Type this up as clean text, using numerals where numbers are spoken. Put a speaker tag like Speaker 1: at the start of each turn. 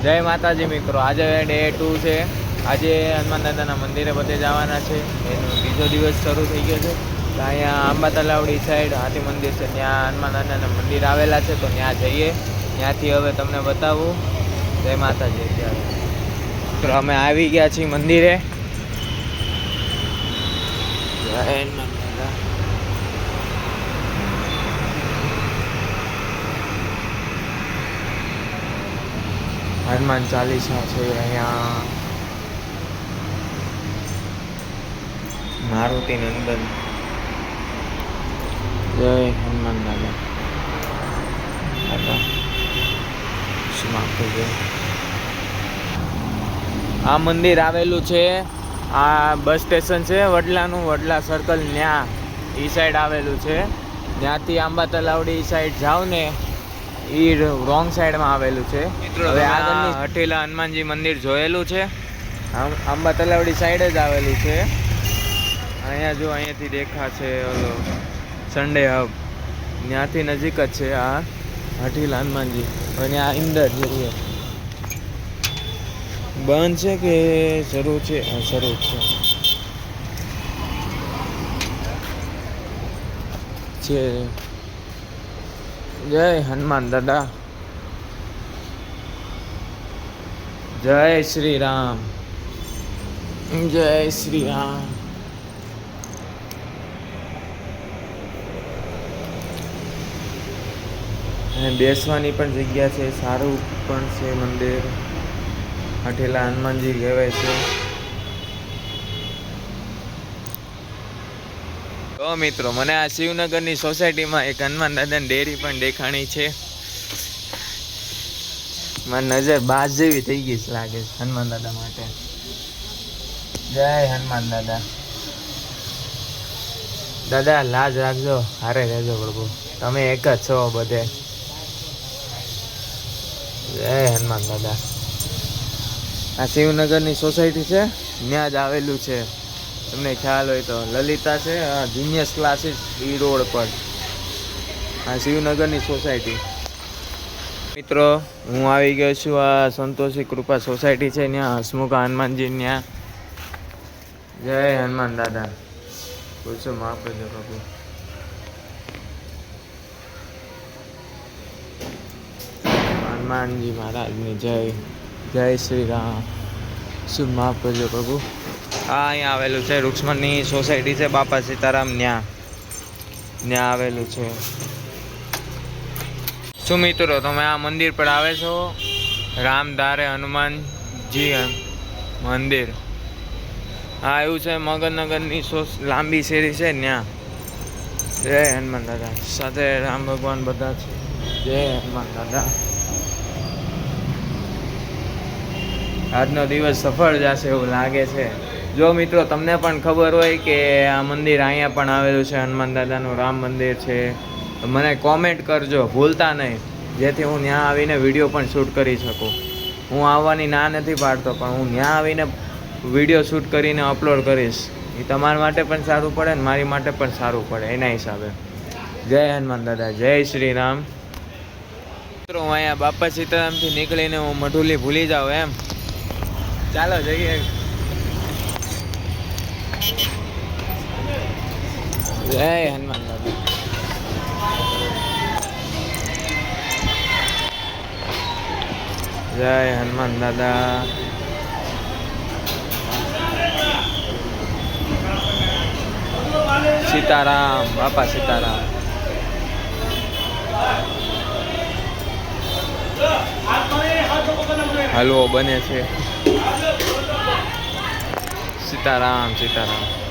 Speaker 1: જય માતાજી મિત્રો, આજે ડે 2 છે। આજે હનુમાન દાદાના મંદિરે બધે જવાના છે। એનો બીજો દિવસ શરૂ થઈ ગયો છે। તો અહીંયા આંબા તલાવડી સાઈડ હાથી મંદિર છે, ત્યાં હનુમાન દાદાના મંદિર આવેલા છે। તો ત્યાં જઈએ, ત્યાંથી હવે તમને બતાવું। જય માતાજી। અત્યારે મિત્રો અમે આવી ગયા છીએ મંદિરે। જય હનુમાન દાદા। હનુમાન ચાલીસા છે અહીંયા। મારુતિ નંદન। જય હનુમાન દાદા। આ મંદિર આવેલું છે, આ બસ સ્ટેશન છે વડલાનું, વડલા સર્કલ, ત્યાં ઈ સાઈડ આવેલું છે। ત્યાંથી આંબા તલાવડી સાઈડ જાવ ને, એ રોંગ સાઈડમાં આવેલું છે। હવે આગળની હઠીલા હનુમાનજી મંદિર જોયેલું છે, આંબા તલાવડી સાઈડ જ આવેલું છે। અહીંયા જો અહીંયાથી દેખાશે ઓલો સન્ડે હબ, ત્યાંથી નજીક જ છે આ હઠીલા હનુમાનજી। અને આ અંદર જઈએ, બંધ છે કે શરૂ છે? શરૂ છે। જય હનુમાન દાદા। જય શ્રી રામ। જય શ્રી રામ। બેસવાની પણ જગ્યા છે, સારું પણ છે મંદિર। હઠીલા હનુમાનજી કહેવાય છે। તો મિત્રો, મને આ શિવનગરની સોસાયટીમાં એક હનુમાન દાદાની ડેરી પણ દેખાણી છે। મારી નજર બાજ જેવી થઈ ગઈ લાગે છે હનુમાન દાદા માટે। જય હનુમાન દાદા। દાદા લાજ રાખજો, હારે રહેજો પ્રભુ, તમે એક જ છો બધે। જય હનુમાન દાદા। આ શિવનગરની સોસાયટી છે, ત્યાં જ આવેલું છે। તમને ખ્યાલ હોય તો લલિતા છે, જીનિયસ ક્લાસીસ, ઈ રોડ પર આ શિવનગરની સોસાયટી। મિત્રો, હું આવી ગયો છું આ સંતોષી કૃપા સોસાયટી છે, ત્યાં હસમુખા હનુમાનજી, ત્યાં। જય હનુમાન દાદા। પૂછો માફ કરજો પ્રભુ। હનુમાનજી મહારાજની જય। જય શ્રી રામ। શું માફ કરજો પ્રભુ। આ અહીંયા આવેલું છે રૂક્ષ્મણની સોસાયટી છે, બાપા સીતારામ, ત્યાં આવેલું છે। શું મિત્રો, તમે આ મંદિર પર આવે છો? રામધારે હનુમાનજી મંદિર આ એવું છે, મગનનગરની લાંબી શેરી છે, ત્યાં। જય હનુમાન દાદા। સાથે રામ ભગવાન બધા છે। જય હનુમાન દાદા। આજનો દિવસ સફળ જશે એવું લાગે છે। જો મિત્રો તમને પણ ખબર હોય કે આ મંદિર અહીંયા પણ આવેલું છે, હનુમાન દાદાનું રામ મંદિર છે, તો મને કોમેન્ટ કરજો ભૂલતા નહીં, જેથી હું ત્યાં આવીને વિડીયો પણ શૂટ કરી શકું। હું આવવાની ના નથી પાડતો, પણ હું ત્યાં આવીને વિડીયો શૂટ કરીને અપલોડ કરીશ। એ તમારા માટે પણ સારું પડે ને મારી માટે પણ સારું પડે, એના હિસાબે। જય હનુમાન દાદા। જય શ્રી રામ। મિત્રો, હું અહીંયા બાપા સીતારામથી નીકળીને હું મઢુલી ભૂલી જાઉં એમ? ચાલો જઈએ। જય હનુમાન દાદા। જય હનુમાન દાદા। સીતારામ, બાપા સીતારામ। હલવો બને છે। સીતારામ, સીતારામ।